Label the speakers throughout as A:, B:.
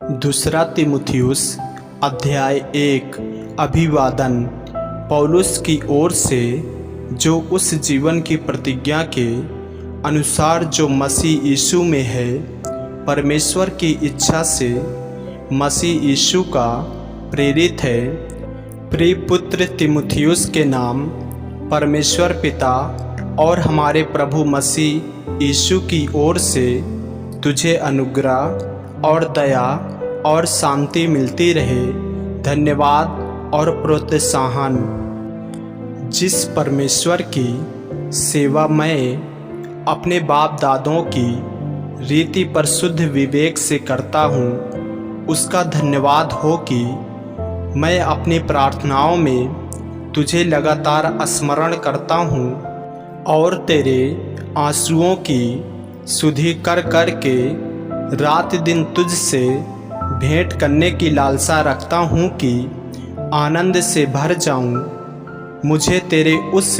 A: दूसरा तीमुथियुस अध्याय 1। अभिवादन पौलुस की ओर से, जो उस जीवन की प्रतिज्ञा के अनुसार जो मसीह यीशु में है, परमेश्वर की इच्छा से मसीह यीशु का प्रेरित है। प्रिय पुत्र तीमुथियुस के नाम परमेश्वर पिता और हमारे प्रभु मसीह यीशु की ओर से तुझे अनुग्रह और दया और शांति मिलती रहे। धन्यवाद और प्रोत्साहन। जिस परमेश्वर की सेवा मैं अपने बाप दादों की रीति पर शुद्ध विवेक से करता हूँ, उसका धन्यवाद हो कि मैं अपनी प्रार्थनाओं में तुझे लगातार स्मरण करता हूँ और तेरे आंसुओं की सुधि कर कर के रात दिन तुझसे भेंट करने की लालसा रखता हूँ कि आनंद से भर जाऊँ। मुझे तेरे उस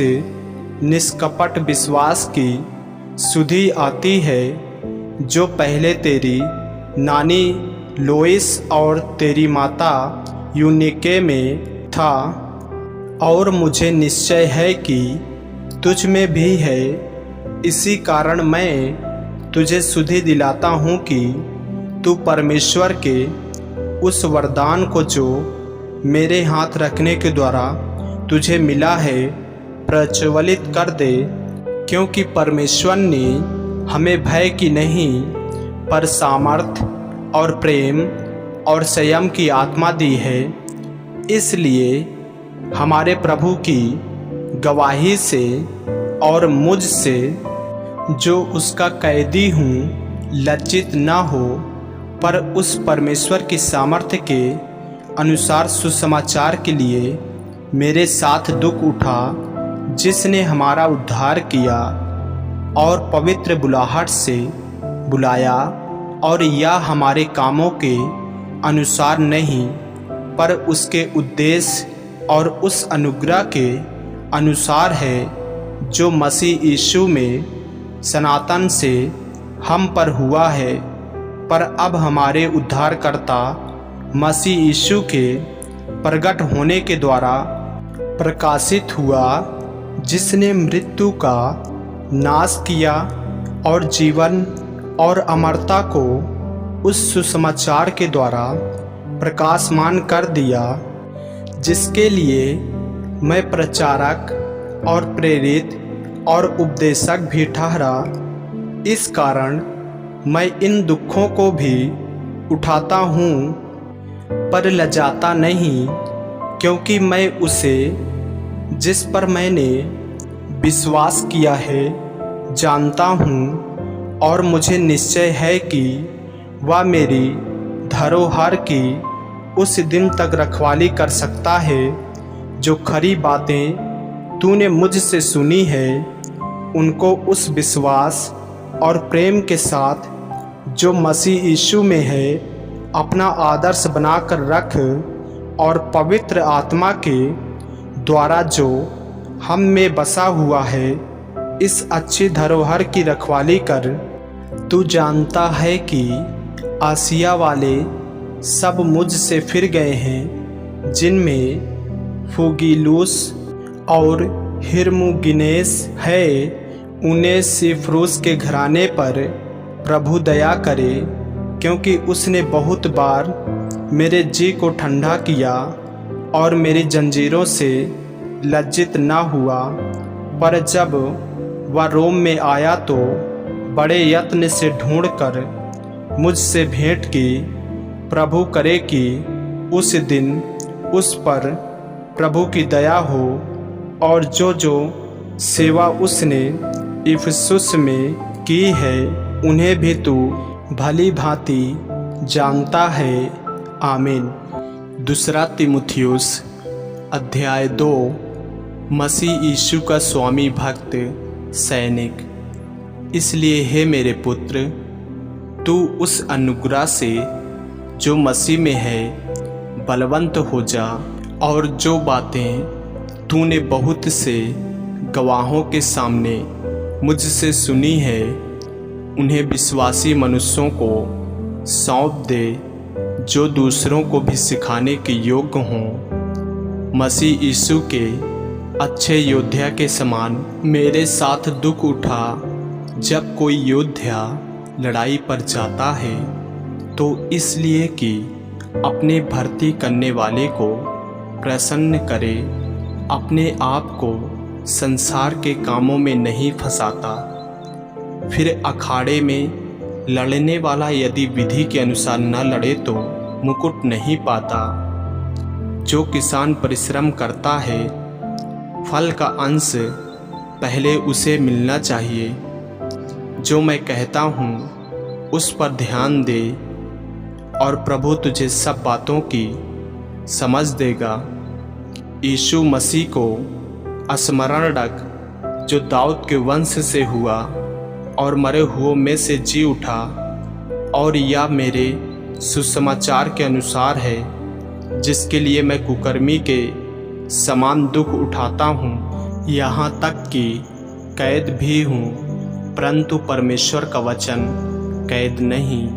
A: निष्कपट विश्वास की सुधि आती है जो पहले तेरी नानी लोइस और तेरी माता यूनिके में था, और मुझे निश्चय है कि तुझ में भी है। इसी कारण मैं तुझे सुधि दिलाता हूँ कि तू परमेश्वर के उस वरदान को जो मेरे हाथ रखने के द्वारा तुझे मिला है प्रज्वलित कर दे, क्योंकि परमेश्वर ने हमें भय की नहीं पर सामर्थ्य और प्रेम और संयम की आत्मा दी है। इसलिए हमारे प्रभु की गवाही से और मुझसे, जो उसका कैदी हूँ, लज्जित न हो, पर उस परमेश्वर की सामर्थ्य के अनुसार सुसमाचार के लिए मेरे साथ दुख उठा, जिसने हमारा उद्धार किया और पवित्र बुलाहट से बुलाया, और यह हमारे कामों के अनुसार नहीं पर उसके उद्देश्य और उस अनुग्रह के अनुसार है जो मसीह यीशु में सनातन से हम पर हुआ है। पर अब हमारे उद्धारकर्ता मसीह यीशु के प्रकट होने के द्वारा प्रकाशित हुआ, जिसने मृत्यु का नाश किया और जीवन और अमरता को उस सुसमाचार के द्वारा प्रकाशमान कर दिया, जिसके लिए मैं प्रचारक और प्रेरित और उपदेशक भी ठहरा। इस कारण मैं इन दुखों को भी उठाता हूँ, पर लजाता नहीं, क्योंकि मैं उसे जिस पर मैंने विश्वास किया है जानता हूँ, और मुझे निश्चय है कि वह मेरी धरोहर की उस दिन तक रखवाली कर सकता है। जो खरी बातें तूने मुझसे सुनी है, उनको उस विश्वास और प्रेम के साथ जो मसीह यीशु में है अपना आदर्श बनाकर रख, और पवित्र आत्मा के द्वारा जो हम में बसा हुआ है इस अच्छी धरोहर की रखवाली कर। तू जानता है कि आसिया वाले सब मुझसे फिर गए हैं, जिनमें फुगीलुस और हिरमुगिनेस है। उन्हें सिफरूस के घराने पर प्रभु दया करे, क्योंकि उसने बहुत बार मेरे जी को ठंडा किया और मेरी जंजीरों से लज्जित न हुआ। पर जब वह रोम में आया तो बड़े यत्न से ढूंढकर मुझसे भेंट की। प्रभु करे कि उस दिन उस पर प्रभु की दया हो, और जो सेवा उसने इफिसुस में की है उन्हें भी तू भली भांति जानता है। आमीन। दूसरा तीमुथियुस अध्याय 2। मसीह यीशु का स्वामी भक्त सैनिक। इसलिए हे मेरे पुत्र, तू उस अनुग्रह से जो मसीह में है बलवंत हो जा, और जो बातें तूने बहुत से गवाहों के सामने मुझसे सुनी है उन्हें विश्वासी मनुष्यों को सौंप दे, जो दूसरों को भी सिखाने के योग्य हों। मसीह यीशु के अच्छे योद्धा के समान मेरे साथ दुख उठा। जब कोई योद्धा लड़ाई पर जाता है तो इसलिए कि अपने भर्ती करने वाले को प्रसन्न करे, अपने आप को संसार के कामों में नहीं फंसाता। फिर अखाड़े में लड़ने वाला यदि विधि के अनुसार न लड़े तो मुकुट नहीं पाता। जो किसान परिश्रम करता है फल का अंश पहले उसे मिलना चाहिए। जो मैं कहता हूँ उस पर ध्यान दे और प्रभु तुझे सब बातों की समझ देगा। यीशु मसीह को स्मरण रख, जो दाऊद के वंश से हुआ और मरे हुओं में से जी उठा, और यह मेरे सुसमाचार के अनुसार है, जिसके लिए मैं कुकर्मी के समान दुख उठाता हूँ, यहाँ तक कि कैद भी हूँ, परंतु परमेश्वर का वचन कैद नहीं।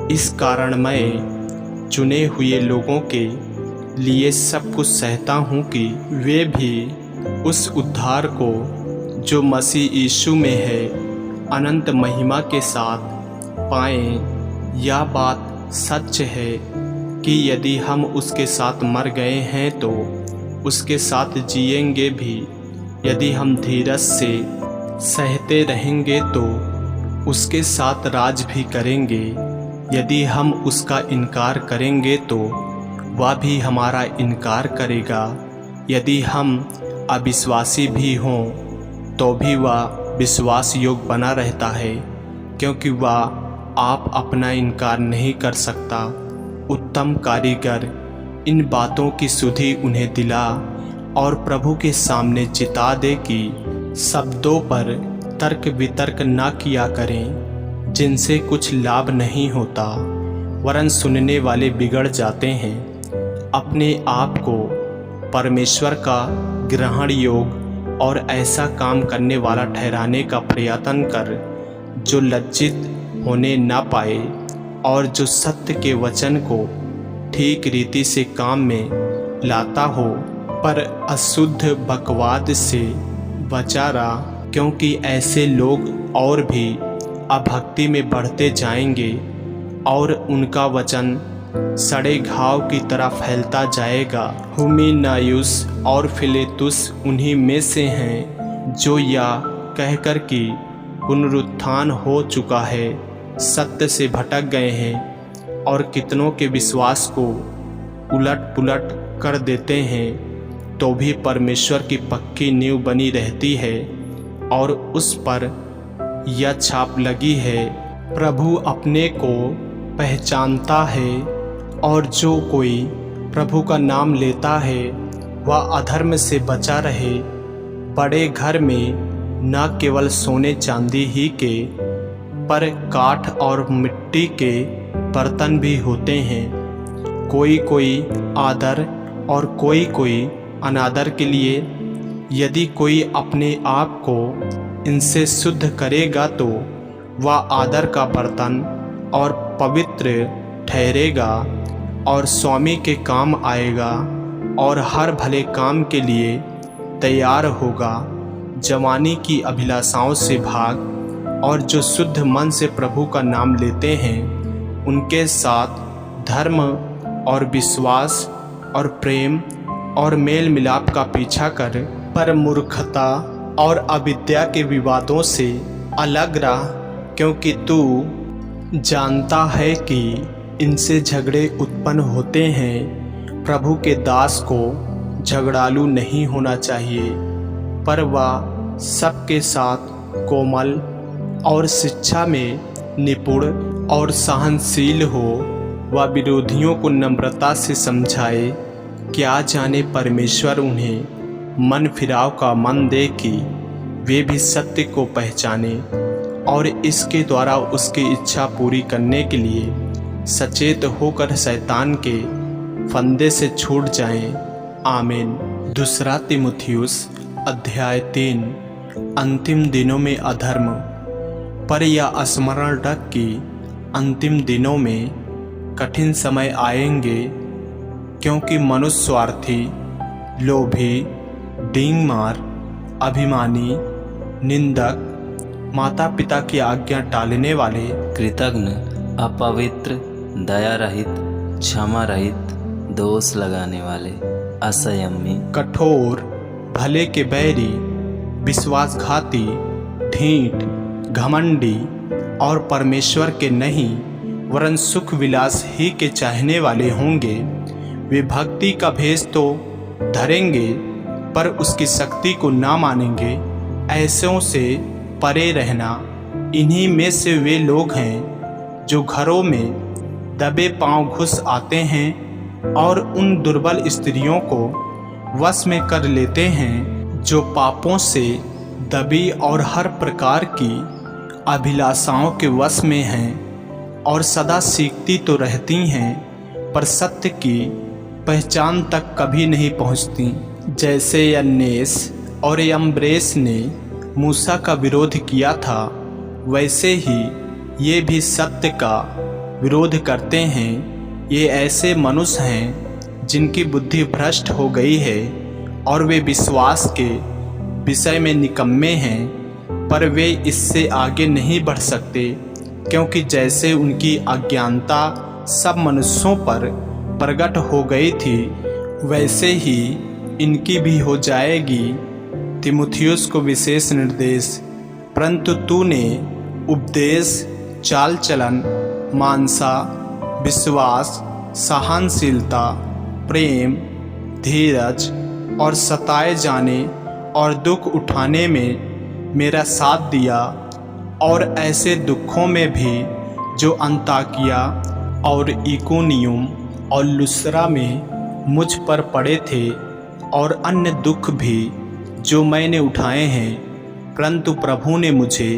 A: इस कारण मैं चुने हुए लोगों के लिए सब कुछ सहता हूँ कि वे भी उस उद्धार को जो मसीह यीशु में है अनंत महिमा के साथ पाएं। यह बात सच है कि यदि हम उसके साथ मर गए हैं तो उसके साथ जिएंगे भी। यदि हम धीरज से सहते रहेंगे तो उसके साथ राज भी करेंगे। यदि हम उसका इनकार करेंगे तो वह भी हमारा इनकार करेगा। यदि हम अविश्वासी भी हों तो भी वह विश्वास योग्य बना रहता है, क्योंकि वह आप अपना इनकार नहीं कर सकता। उत्तम कारीगर इन बातों की सुधि उन्हें दिला और प्रभु के सामने चिता दे कि शब्दों पर तर्क वितर्क न किया करें, जिनसे कुछ लाभ नहीं होता, वरन सुनने वाले बिगड़ जाते हैं। अपने आप को परमेश्वर का ग्रहण योग्य और ऐसा काम करने वाला ठहराने का प्रयत्न कर, जो लज्जित होने न पाए और जो सत्य के वचन को ठीक रीति से काम में लाता हो, पर अशुद्ध बकवाद से बचा रहा, क्योंकि ऐसे लोग और भी अभक्ति में बढ़ते जाएंगे और उनका वचन सड़े घाव की तरह फैलता जाएगा। हुमिनायुस और फिलेतुस उन्हीं में से हैं जो यह कहकर कि पुनरुत्थान हो चुका है सत्य से भटक गए हैं और कितनों के विश्वास को उलट पुलट कर देते हैं, तो भी परमेश्वर की पक्की नींव बनी रहती है और उस पर यह छाप लगी है, प्रभु अपने को पहचानता है। और जो कोई प्रभु का नाम लेता है वह अधर्म से बचा रहे। बड़े घर में न केवल सोने चांदी ही के, पर काठ और मिट्टी के बर्तन भी होते हैं। कोई कोई आदर और कोई कोई अनादर के लिए। यदि कोई अपने आप को इनसे शुद्ध करेगा तो वह आदर का बर्तन और पवित्र ठहरेगा और स्वामी के काम आएगा और हर भले काम के लिए तैयार होगा। जवानी की अभिलाषाओं से भाग, और जो शुद्ध मन से प्रभु का नाम लेते हैं उनके साथ धर्म और विश्वास और प्रेम और मेल मिलाप का पीछा कर, पर मूर्खता और अविद्या के विवादों से अलग रह, क्योंकि तू जानता है कि इनसे झगड़े उत्पन्न होते हैं। प्रभु के दास को झगड़ालू नहीं होना चाहिए, पर वह सबके साथ कोमल और शिक्षा में निपुण और सहनशील हो। वह विरोधियों को नम्रता से समझाए। क्या जाने परमेश्वर उन्हें मन फिराव का मन दे कि वे भी सत्य को पहचाने और इसके द्वारा उसकी इच्छा पूरी करने के लिए सचेत होकर शैतान के फंदे से छूट जाएं। आमीन। दूसरा तीमुथियुस अध्याय 3। अंतिम दिनों में अधर्म। पर यह स्मरण रख कि अंतिम दिनों में कठिन समय आएंगे, क्योंकि मनुष्य स्वार्थी, लोभी, डींगमार, अभिमानी, निंदक, माता पिता की आज्ञा टालने वाले,
B: कृतघ्न, अपवित्र, दया रहित, क्षमा रहित, दोष लगाने वाले, असंयमी,
A: कठोर, भले के बैरी, विश्वासघाती, ढीठ, घमंडी और परमेश्वर के नहीं वरन सुख विलास ही के चाहने वाले होंगे। वे भक्ति का भेष तो धरेंगे पर उसकी शक्ति को ना मानेंगे। ऐसों से परे रहना। इन्हीं में से वे लोग हैं जो घरों में दबे पांव घुस आते हैं और उन दुर्बल स्त्रियों को वश में कर लेते हैं जो पापों से दबी और हर प्रकार की अभिलाषाओं के वश में हैं और सदा सीखती तो रहती हैं पर सत्य की पहचान तक कभी नहीं पहुंचती। जैसे यन्नेस और यम्ब्रेस ने मूसा का विरोध किया था, वैसे ही ये भी सत्य का विरोध करते हैं। ये ऐसे मनुष्य हैं जिनकी बुद्धि भ्रष्ट हो गई है और वे विश्वास के विषय में निकम्मे हैं, पर वे इससे आगे नहीं बढ़ सकते, क्योंकि जैसे उनकी अज्ञानता सब मनुष्यों पर प्रकट हो गई थी, वैसे ही इनकी भी हो जाएगी। तीमुथियुस को विशेष निर्देश। परंतु तूने उपदेश, चाल चलन, मानसा, विश्वास, सहनशीलता, प्रेम, धीरज और सताए जाने और दुख उठाने में मेरा साथ दिया, और ऐसे दुखों में भी जो अंताकिया और इकोनियम और लुस्रा में मुझ पर पड़े थे, और अन्य दुख भी जो मैंने उठाए हैं, परंतु प्रभु ने मुझे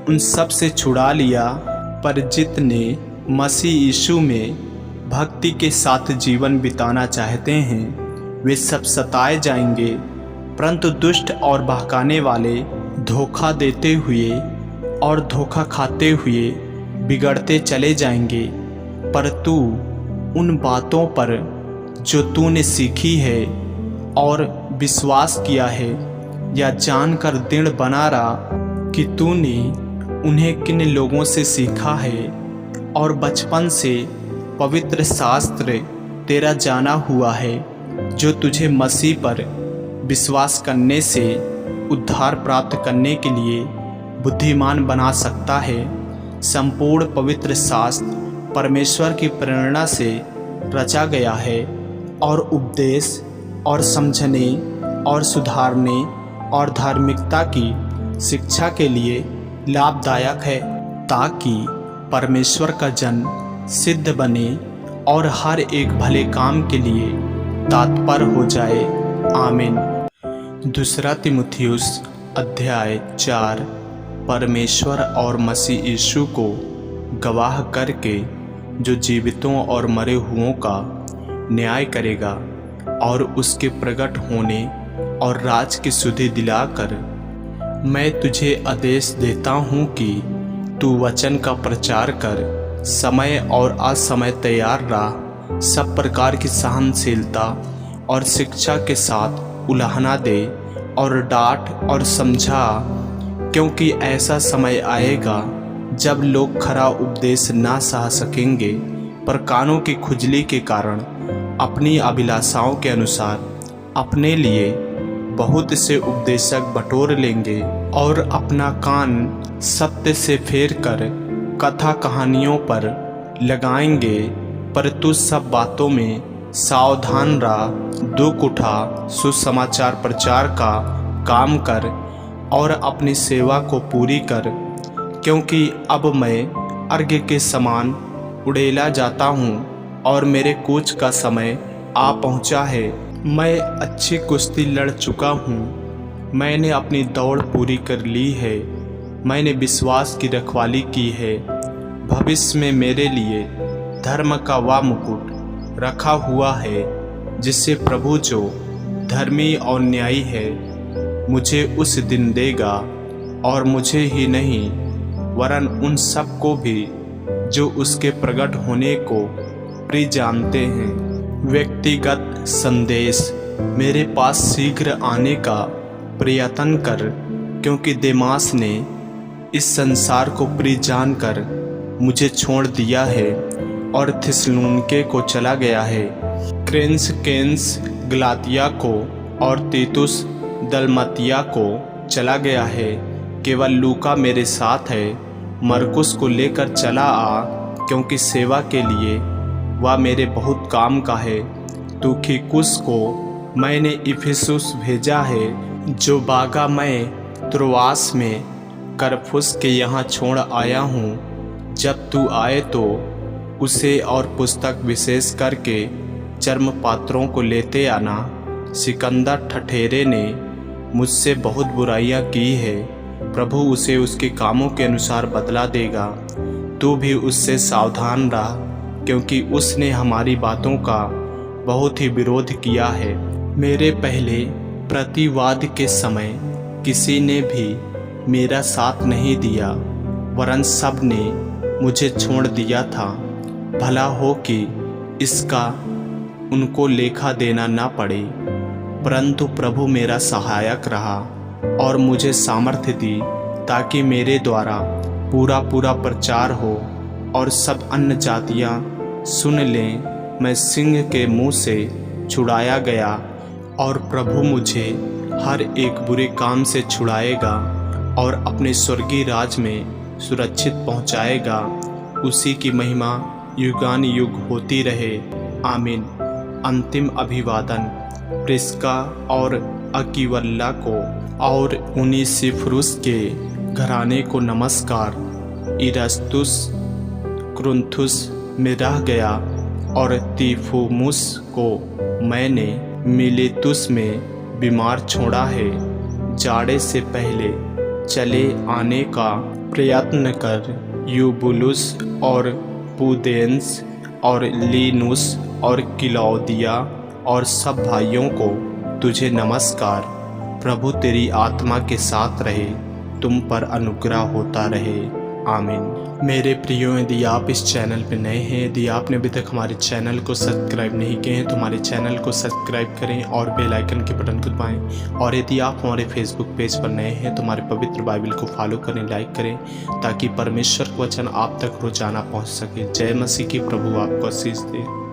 A: उन सब से छुड़ा लिया। पर जितने मसीह यीशु में भक्ति के साथ जीवन बिताना चाहते हैं, वे सब सताए जाएंगे, परंतु दुष्ट और बहकाने वाले धोखा देते हुए और धोखा खाते हुए बिगड़ते चले जाएंगे। पर तू उन बातों पर जो तूने सीखी है और विश्वास किया है, या जानकर दृढ़ बना रहा कि तूने उन्हें किन लोगों से सीखा है, और बचपन से पवित्र शास्त्र तेरा जाना हुआ है, जो तुझे मसीह पर विश्वास करने से उद्धार प्राप्त करने के लिए बुद्धिमान बना सकता है। संपूर्ण पवित्र शास्त्र परमेश्वर की प्रेरणा से रचा गया है और उपदेश और समझने और सुधारने और धार्मिकता की शिक्षा के लिए लाभदायक है, ताकि परमेश्वर का जन सिद्ध बने और हर एक भले काम के लिए तत्पर हो जाए। आमीन। दूसरा तीमुथियुस अध्याय 4। परमेश्वर और मसीह यीशु को गवाह करके जो जीवितों और मरे हुओं का न्याय करेगा, और उसके प्रकट होने और राज की सुधि दिलाकर, मैं तुझे आदेश देता हूँ कि तू वचन का प्रचार कर, समय और असमय तैयार रह, सब प्रकार की सहनशीलता और शिक्षा के साथ उलाहना दे और डांट और समझा, क्योंकि ऐसा समय आएगा जब लोग खरा उपदेश ना सह सकेंगे, पर कानों की खुजली के कारण अपनी अभिलाषाओं के अनुसार अपने लिए बहुत से उपदेशक बटोर लेंगे, और अपना कान सत्य से फेर कर कथा कहानियों पर लगाएंगे। पर तू सब बातों में सावधान रह, दुख उठा, सुसमाचार प्रचार का काम कर और अपनी सेवा को पूरी कर, क्योंकि अब मैं अर्घ्य के समान उड़ेला जाता हूँ और मेरे कूच का समय आ पहुँचा है। मैं अच्छी कुश्ती लड़ चुका हूँ, मैंने अपनी दौड़ पूरी कर ली है, मैंने विश्वास की रखवाली की है। भविष्य में मेरे लिए धर्म का वह मुकुट रखा हुआ है, जिससे प्रभु जो धर्मी और न्यायी है मुझे उस दिन देगा, और मुझे ही नहीं वरन उन सब को भी जो उसके प्रकट होने को प्रिय जानते हैं। व्यक्तिगत संदेश। मेरे पास शीघ्र आने का प्रयत्न कर, क्योंकि देमास ने इस संसार को प्रिय जानकर मुझे छोड़ दिया है और थिस्सलुनीके को चला गया है। क्रेसकेंस गलातिया को और तीतुस दलमतिया को चला गया है। केवल लूका मेरे साथ है। मरकुस को लेकर चला आ, क्योंकि सेवा के लिए वह मेरे बहुत काम का है। तुखिकुस को मैंने इफिसुस भेजा है, जो बागा मैं त्रोआस में करपुस के यहाँ छोड़ आया हूँ। जब तू आए तो उसे और पुस्तक विशेष करके चर्म पात्रों को लेते आना। सिकंदर ठठेरे ने मुझसे बहुत बुराइयां की है। प्रभु उसे उसके कामों के अनुसार बदला देगा। तू भी उससे सावधान रह, क्योंकि उसने हमारी बातों का बहुत ही विरोध किया है। मेरे पहले प्रतिवाद के समय किसी ने भी मेरा साथ नहीं दिया, वरन सब ने मुझे छोड़ दिया था। भला हो कि इसका उनको लेखा देना ना पड़े, परंतु प्रभु मेरा सहायक रहा और मुझे सामर्थ्य दी, ताकि मेरे द्वारा पूरा प्रचार हो और सब अन्य जातियां सुन लें। मैं सिंह के मुंह से छुड़ाया गया और प्रभु मुझे हर एक बुरे काम से छुड़ाएगा और अपने स्वर्गीय राज में सुरक्षित पहुंचाएगा। उसी की महिमा युगान युग होती रहे। आमीन। अंतिम अभिवादन प्रिस्का और अकीवल्ला को और उनेसिफुरुस के घराने को नमस्कार। इरास्तुस क्रुंथुस में रह गया और तीफुमुस को मैंने मिलेतुस में बीमार छोड़ा है। जाड़े से पहले चले आने का प्रयत्न कर। यूबुलुस और पुदेंस और लीनुस और क्लौदिया और सब भाइयों को तुझे नमस्कार। प्रभु तेरी आत्मा के साथ रहे, तुम पर अनुग्रह होता रहे। आमीन। मेरे प्रियो, यदि आप इस चैनल पर नए हैं, यदि आपने अभी तक हमारे चैनल को सब्सक्राइब नहीं किए हैं तो हमारे चैनल को सब्सक्राइब करें और बेल आइकन के बटन को दबाएं। और यदि आप हमारे फेसबुक पेज पर नए हैं तो हमारे पवित्र बाइबल को फॉलो करें, लाइक करें, ताकि परमेश्वर का वचन आप तक रोजाना पहुंच सके। जय मसीह की। प्रभु आपको आशीष दे।